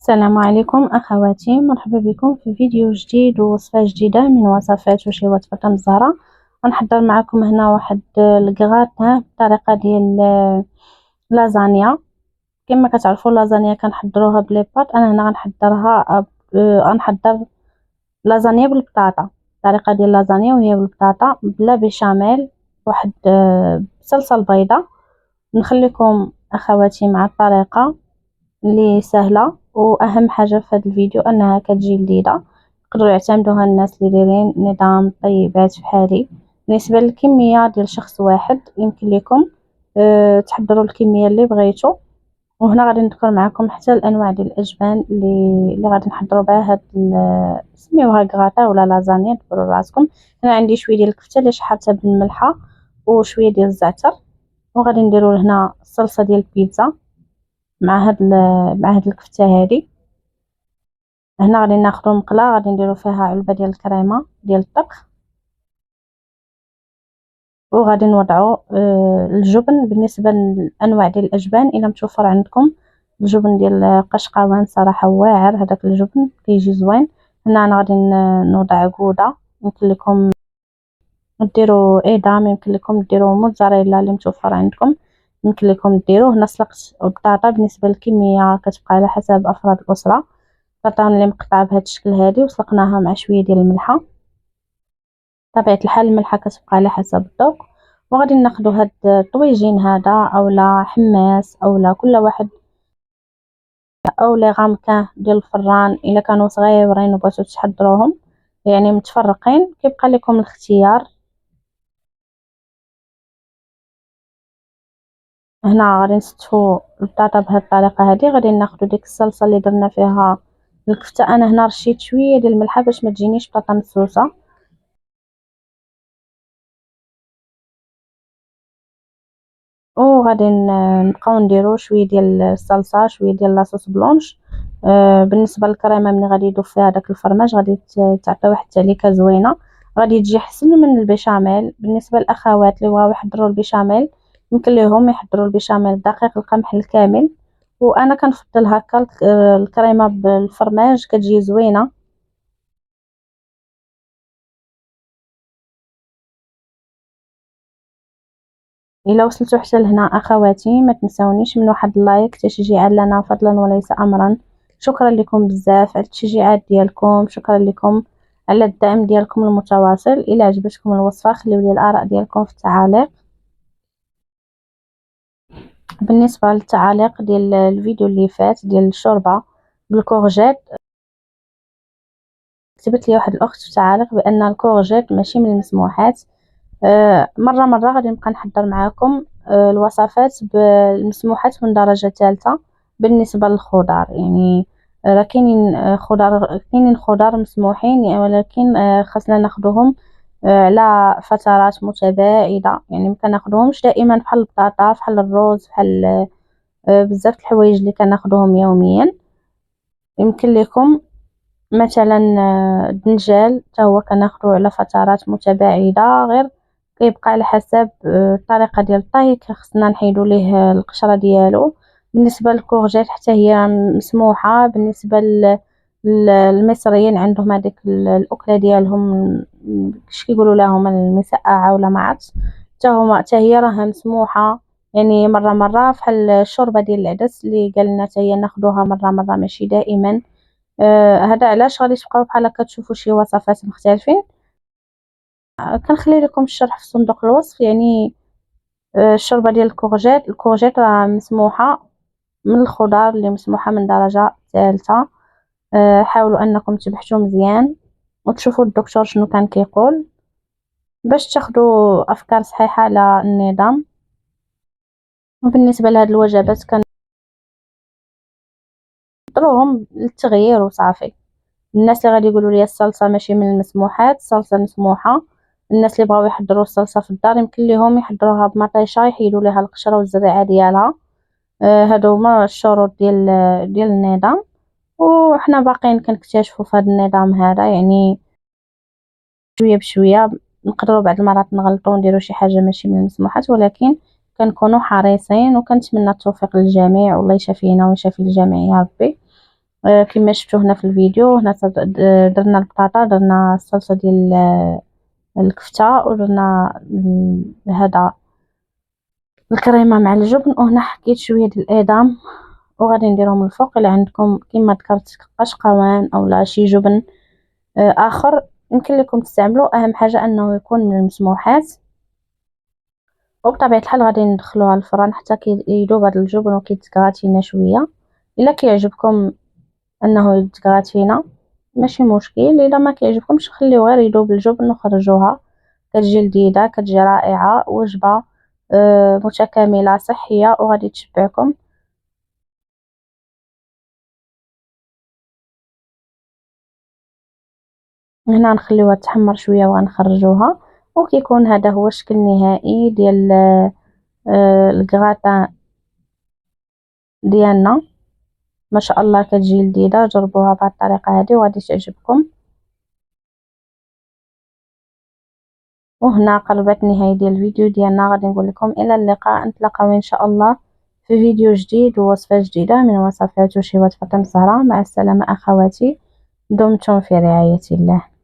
السلام عليكم أخواتي، مرحبا بكم في فيديو جديد ووصفة جديدة من وصفات وشيوات فاطمة الزهراء. غنحضر معكم هنا واحد الكغاتان بطريقة ديال لازانيا. كما كتعرفوا لازانيا كنحضروها بلي باط، انا هنا غنحضر لازانيا بالبطاطا. الطريقة ديال لازانيا وهي بالبطاطا بلا بيشاميل، واحد بصلصة البيضاء. نخليكم اخواتي مع الطريقة اللي سهله، واهم حاجه في هذا الفيديو انها كتجي لذيذه، يقدروا يعتمدوها الناس اللي دايرين نظام طيبات بحالي. بالنسبه للكميه ديال شخص واحد يمكن لكم تحضروا الكميه اللي بغيتوا. وهنا غادي نذكر معكم حتى الانواع ديال الاجبان اللي غادي نحضروا بها هاد سميوها كغاطا ولا لازانيا، دبروا راسكم. هنا عندي شويه ديال الكفته اللي شحرتها بالملحه وشويه ديال الزعتر، وغادي نديروا هنا الصلصه ديال البيتزا مع هاد الكفته هادي. هنا غادي ناخذ مقله غادي نديرو فيها علبه ديال الكريمه ديال الطبخ، وغادي نوضعو الجبن. بالنسبه لانواع ديال الاجبان الا متوفر عندكم الجبن ديال قشقوان صراحه واعر، هذاك الجبن كيجي زوين. هنا انا غادي نوضع غوده، يمكن لكم ديروا ايدام، يمكن لكم ديروا موتزاريلا اللي متوفر عندكم يمكن لكم ديروه. هنا سلقت البطاطا، بالنسبه للكميه كتبقى على حسب افراد الاسره. البطاطا اللي مقطعه بهذا الشكل هادي وسلقناها مع شويه ديال الملحه. بطبيعه الحال الملحه كتبقى على حسب الذوق. وغادي ناخذ هاد الطويجين هذا اولا حماس اولا كل واحد او لي غامكان ديال الفران الا كانوا صغيورين وبغيتو تحضروهم يعني متفرقين، كيبقى لكم الاختيار. هنا غادي نستفو البطاطا بهذه الطريقه هذه. غادي ناخذ ديك الصلصه اللي درنا فيها الكفته، انا هنا رشيت شويه ديال الملحه باش ما تجينيش بطاطا مسوسه. وغادي نبقاو نديرو شويه ديال الصلصه شويه ديال لاصوص بلونش. بالنسبه للكريمه ملي غادي يذوب فيها داك الفرماج غادي تعطي واحد التعليكه زوينه، غادي تجي احسن من البيشاميل. بالنسبه للاخوات اللي بغاو يحضروا البيشاميل يمكن لهم يحضروا البيشاميل دقيق القمح الكامل، وانا كنفضل هكا الكريمه بالفرماج كتجي زوينه. الا وصلتوا حتى لهنا اخواتي ما تنساونيش من واحد اللايك تشجيعا لنا فضلا وليس امرا. شكرا لكم بزاف على التشجيعات ديالكم، شكرا لكم على الدعم ديالكم المتواصل. الى عجبتكم الوصفه خليو لي الاراء ديالكم في التعاليق. بالنسبه للتعاليق ديال الفيديو اللي فات ديال الشوربه بالكورجيت، كتبت لي واحد الاخت في التعاليق بان الكورجيت ماشي من المسموحات. مرة غادي نبقى نحضر معاكم الوصفات بالمسموحات من درجة ثالثة. بالنسبة للخضار يعني راه كاينين خضار مسموحين يعني، ولكن خاصنا ناخذوهم على فترات متباعدة. يعني ما كناخذوهمش دائما بحال البطاطا بحال الرز بحال بزاف الحوايج اللي كناخذوهم يوميا. يمكن لكم مثلا الدنجال حتى هو كناخذوه على فترات متباعده، غير كيبقى على حسب الطريقه ديال الطهي خصنا نحيدو ليه القشره ديالو. بالنسبه للكورجيت حتى هي مسموحه. بالنسبه للمصريين عندهم هذيك الاكله ديالهم اش كيقولوا لهم المسقعه ولا ما عرفتش، حتى هي راها مسموحه. يعني مره بحال الشوربه ديال العدس اللي قالنا حتى هي ناخذوها مره ماشي دائما. هذا علاش غادي تبقاو بحال هكا تشوفوا شي وصفات مختلفين. كنخلي لكم الشرح في صندوق الوصف. يعني الشوربه ديال الكورجيت راه مسموحه من الخضار اللي مسموحه من درجه ثالثه. حاولوا انكم تبحثوا مزيان وتشوفوا الدكتور شنو كان كيقول باش تاخذوا افكار صحيحه على النظام. وبالنسبه لهاد الوجبات كنضروهم للتغيير وصافي. الناس اللي غادي يقولوا لي الصلصه ماشي من المسموحات، الصلصه مسموحه. الناس اللي بغاو يحضروا الصلصه في الدار يمكن لهم يحضروها بمطيشه يحيدوا ليها القشره والزريعه ديالها. هادو هما الشروط ديال النظام، وحنا باقيين كنكتشفوا في هذا النظام هذا. يعني شويه بشويه نقدروا بعض المرات نغلطوا ونديروا شي حاجه ماشي من المسموحات، ولكن كنكونوا حريصين. وكنتمنى التوفيق للجميع والله يشافينا ويشافي الجميع يا ربي. كما شفتوا هنا في الفيديو. هنا درنا البطاطا، درنا الصلصه ديال الكفته، ودرنا هذا الكريمه مع الجبن، وهنا حكيت شويه ديال الادام وغادي نديرهم الفوق. الا عندكم كما ذكرت قشقوان اولا شي جبن اخر يمكن لكم تستعملوا. اهم حاجه انه يكون من المسموحات، وبطبيعه الحال غادي ندخلوها الفران حتى يذوب هذا الجبن وكيتكراتينا شويه. الا كيعجبكم انه يتكراتينا ماشي مشكل، الا ما كيعجبكمش خليوه غير يذوب الجبن وخرجوها. كتجي لذيذه، كتجي رائعه، وجبه متكامله صحيه وغادي تشبعكم. هنا نخليوها تحمر شويه وغنخرجوها، وكيكون هذا هو الشكل النهائي ديال الكغاتان ديالنا. ما شاء الله كتجي لذيذه، جربوها بهذه الطريقه هذه وغادي تعجبكم. وهنا قربت نهايه ديال الفيديو ديالنا. غادي نقول لكم الى اللقاء، نتلاقاو ان شاء الله في فيديو جديد ووصفه جديده من وصفات وشيوات فاطمه الزهراء. مع السلامه اخواتي، دمتم في رعايه الله.